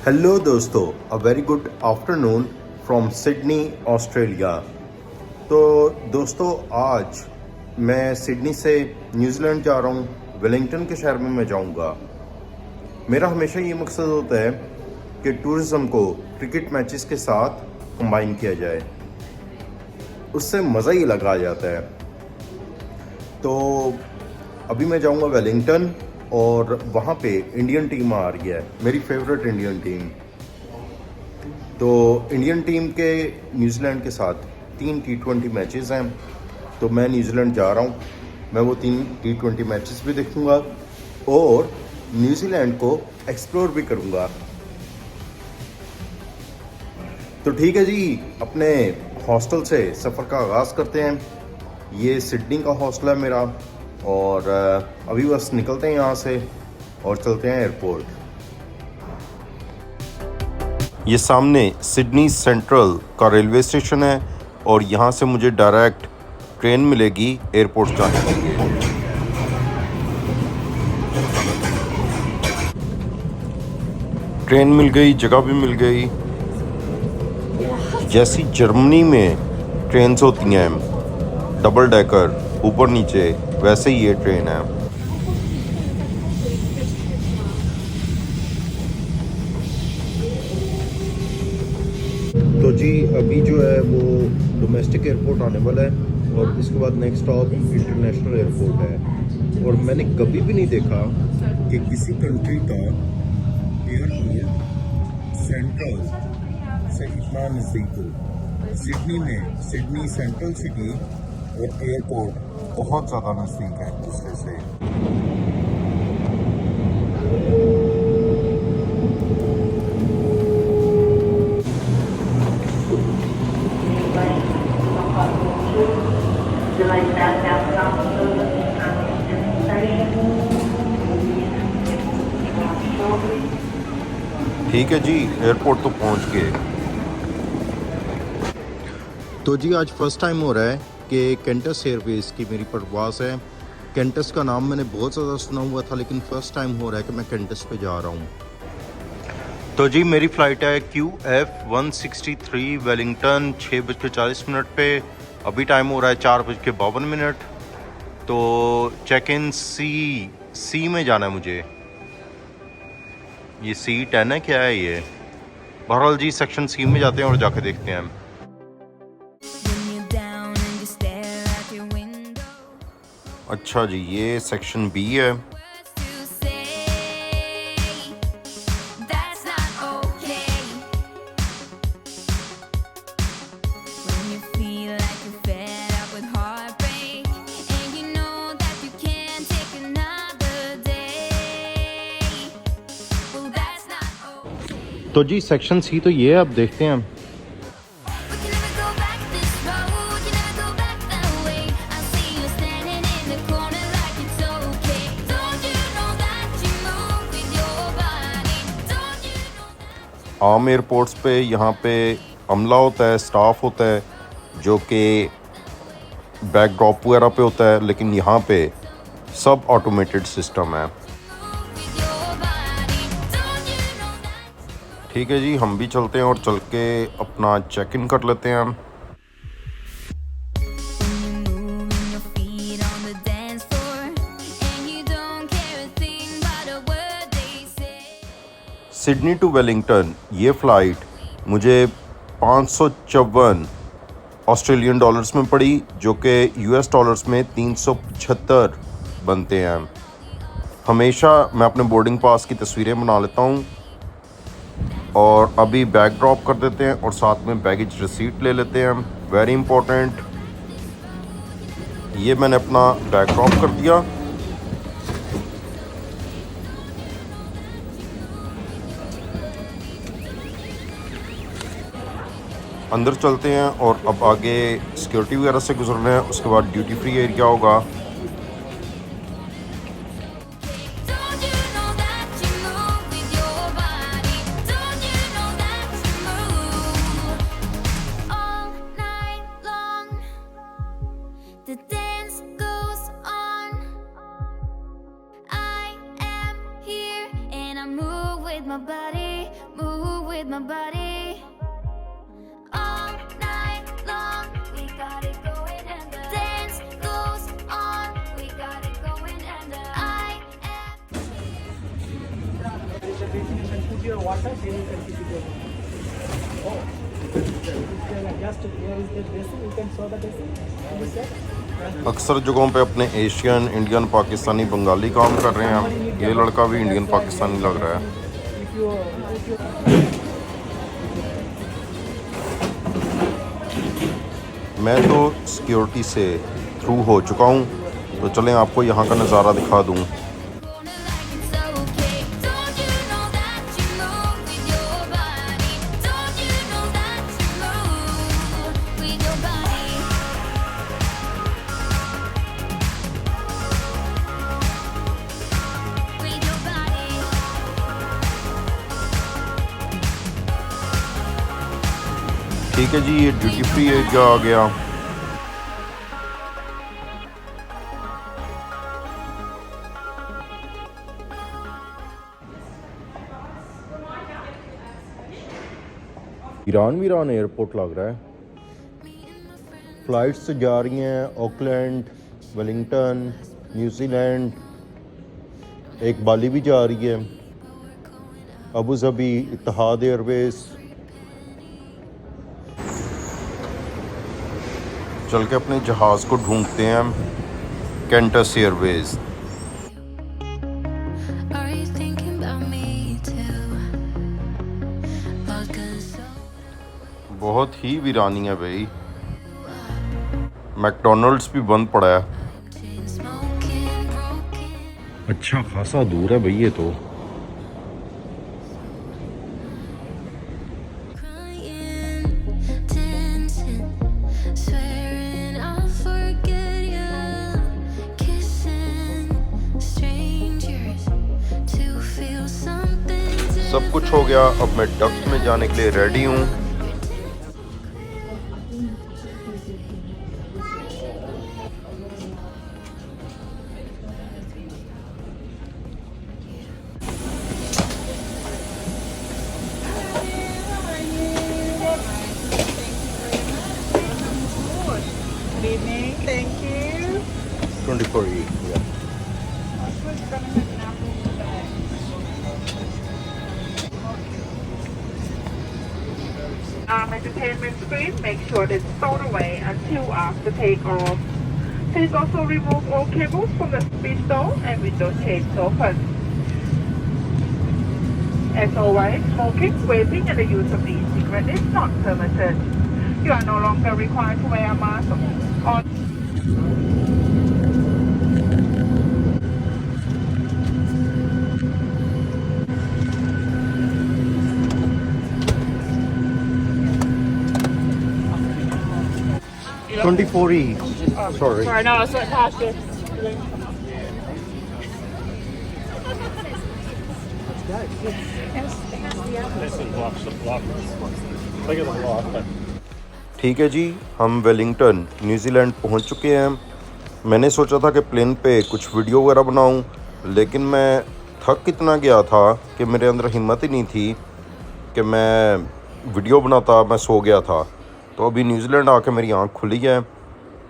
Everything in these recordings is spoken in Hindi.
हेलो दोस्तों, a very good afternoon from Sydney Australia. तो दोस्तों, आज मैं सिडनी से न्यूजीलैंड जा रहा हूँ। वेलिंगटन के शहर में मैं जाऊँगा। मेरा हमेशा ये मकसद होता है कि टूरिज़्म को क्रिकेट मैचेस के साथ कंबाइन किया जाए, उससे मज़ा ही अलग आ जाता है। तो अभी मैं जाऊँगा वेलिंगटन और वहाँ पे इंडियन टीम आ रही है, मेरी फेवरेट इंडियन टीम। तो इंडियन टीम के न्यूजीलैंड के साथ 3 T20 मैचेस हैं। तो मैं न्यूजीलैंड जा रहा हूँ, मैं वो 3 T20 मैचेस भी देखूँगा और न्यूजीलैंड को एक्सप्लोर भी करूँगा। तो ठीक है जी, अपने हॉस्टल से सफ़र का आगाज़ करते हैं। ये सिडनी का हॉस्टल है मेरा और अभी बस निकलते हैं यहाँ से और चलते हैं एयरपोर्ट। ये सामने सिडनी सेंट्रल का रेलवे स्टेशन है और यहाँ से मुझे डायरेक्ट ट्रेन मिलेगी एयरपोर्ट जाने के लिए। ट्रेन मिल गई, जगह भी मिल गई। जैसी जर्मनी में ट्रेन्स होती हैं डबल डेकर ऊपर नीचे, वैसे ही ये ट्रेन है। तो जी, अभी जो है वो डोमेस्टिक एयरपोर्ट आने वाला है और इसके बाद नेक्स्ट स्टॉप इंटरनेशनल एयरपोर्ट है। और मैंने कभी भी नहीं देखा कि किसी कंट्री का एयरपोर्ट सेंट्रल से इतना नज़दीक हो। सिडनी में सिडनी सेंट्रल सिटी और एयरपोर्ट बहुत ज़्यादा नज़दीक है एक दूसरे से। ठीक है जी, एयरपोर्ट तो पहुंच गए। तो जी, आज फर्स्ट टाइम हो रहा है कि कैंटस एयरवेज़ की मेरी परवाज़ है। कैंटस का नाम मैंने बहुत ज़्यादा सुना हुआ था, लेकिन फ़र्स्ट टाइम हो रहा है कि मैं कैंटस पे जा रहा हूँ। तो जी, मेरी फ़्लाइट है QF163 वेलिंगटन 6:40 पे। अभी टाइम हो रहा है 4:52। तो चेक इन सी में जाना है मुझे। ये C10 है, क्या है ये? बहरहाल जी, सेक्शन C में जाते हैं और जाके देखते हैं। अच्छा जी, ये सेक्शन B है। तो जी, सेक्शन C तो ये है, अब देखते हैं। आम एयरपोर्ट्स पे यहाँ पे अमला होता है, स्टाफ होता है जो कि बैक ड्रॉप वगैरह पे होता है, लेकिन यहाँ पे सब ऑटोमेटेड सिस्टम है। ठीक है जी, हम भी चलते हैं और चल के अपना चेक इन कर लेते हैं हम। सिडनी टू वेलिंगटन ये फ़्लाइट मुझे 554 ऑस्ट्रेलियन डॉलर्स में पड़ी, जो कि US डॉलर्स में 375 बनते हैं। हमेशा मैं अपने बोर्डिंग पास की तस्वीरें बना लेता हूँ और अभी बैग ड्रॉप कर देते हैं और साथ में बैगेज रिसीट ले लेते हैं। Very important. ये मैंने अपना बैग ड्रॉप कर दिया। अंदर चलते हैं और अब आगे सिक्योरिटी वगैरह से गुजरना है, उसके बाद ड्यूटी फ्री एरिया होगा। with my body, move with my body. All night long, we got it going and the dance goes on. We got it going and the I am. There is a basin, you can put your water, then you can keep it there. Oh, just here is the basin, you can show the basin on this side. अक्सर जगहों पे अपने एशियन, इंडियन, पाकिस्तानी, बंगाली काम कर रहे हैं। ये लड़का भी इंडियन पाकिस्तानी लग रहा है। If you मैं तो सिक्योरिटी से थ्रू हो चुका हूँ, तो चलें आपको यहाँ का नज़ारा दिखा दूँ। Gonna like it's okay. Don't you know that you move with your body? Don't you know that you move with your body? With your body. ठीक है जी, ये ड्यूटी फ्री एरिया आ गया। ईरान एयरपोर्ट लग रहा है। फ़्लाइट्स जा रही हैं ऑकलैंड, वेलिंगटन, न्यूजीलैंड, एक बाली भी जा रही है, अबू धाबी, इत्तेहाद एयरवेज। चल के अपने जहाज़ को ढूंढते हैं, कैंटस Airways. Are you thinking about me too? Vodka soda. बहुत ही वीरानी है भाई। मैकडोनल्ड्स भी बंद पड़ा है। Chain smoking, broken. अच्छा खासा दूर है भाई ये तो। Crying, dancing, swearing I'll forget you. Kissing strangers to feel something सब कुछ हो गया, अब मैं डक्ट में जाने के लिए रेडी हूँ। Good evening, thank you. 24E, yeah. Entertainment screen, make sure it's stowed away until after takeoff. Please also remove all cables from the speed door and window shades open. As always, smoking, vaping and the use of e-cigarette is not permitted. You are no longer required to wear a mask on. You 24E, sorry. Sorry, no, I went past you. ठीक है जी, हम वेलिंगटन न्यूजीलैंड पहुंच चुके हैं। मैंने सोचा था कि प्लेन पे कुछ वीडियो वगैरह बनाऊं, लेकिन मैं थक इतना गया था कि मेरे अंदर हिम्मत ही नहीं थी कि मैं वीडियो बनाता। मैं सो गया था। तो अभी न्यूजीलैंड आके मेरी आँख खुली है,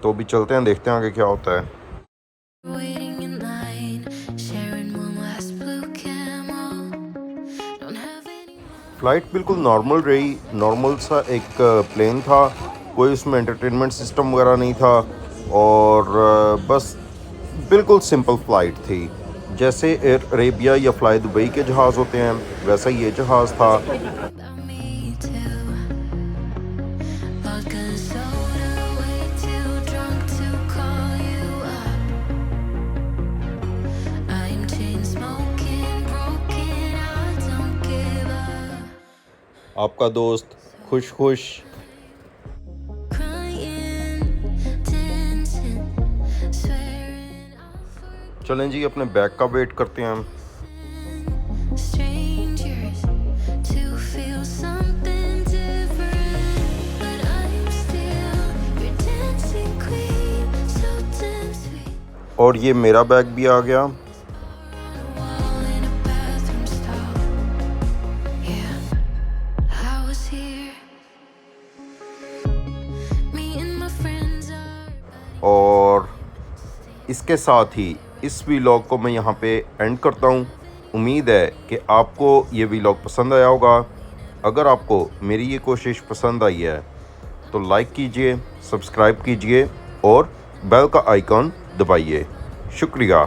तो अभी चलते हैं, देखते हैं आगे क्या होता है। waiting in line, sharing one last blue camel. Don't have any. Flight बिल्कुल नॉर्मल रही, नॉर्मल सा एक प्लेन था, कोई उसमें एंटरटेनमेंट सिस्टम वगैरह नहीं था, और बस बिल्कुल सिंपल फ़्लाइट थी। जैसे एयर अरेबिया या फ्लाई दुबई के जहाज़ होते हैं, वैसा ही ये जहाज़ था। About me too. Vodka soda, way too drunk to call you up. I'm chain smoking, broken. I don't give up. आपका दोस्त खुश खुश। Crying, dancing, swearing I'll forget चलें जी, अपने बैग का वेट करते हैं। strangers to feel something different. But I'm still your dancing queen, so damn sweet. और ये मेरा बैग भी आ गया। On a wall in a bathroom stall. इसके साथ ही इस व्लॉग को मैं यहाँ पे एंड करता हूँ। उम्मीद है कि आपको ये व्लॉग पसंद आया होगा। अगर आपको मेरी ये कोशिश पसंद आई है तो लाइक कीजिए, सब्सक्राइब कीजिए और बेल का आइकॉन दबाइए। शुक्रिया।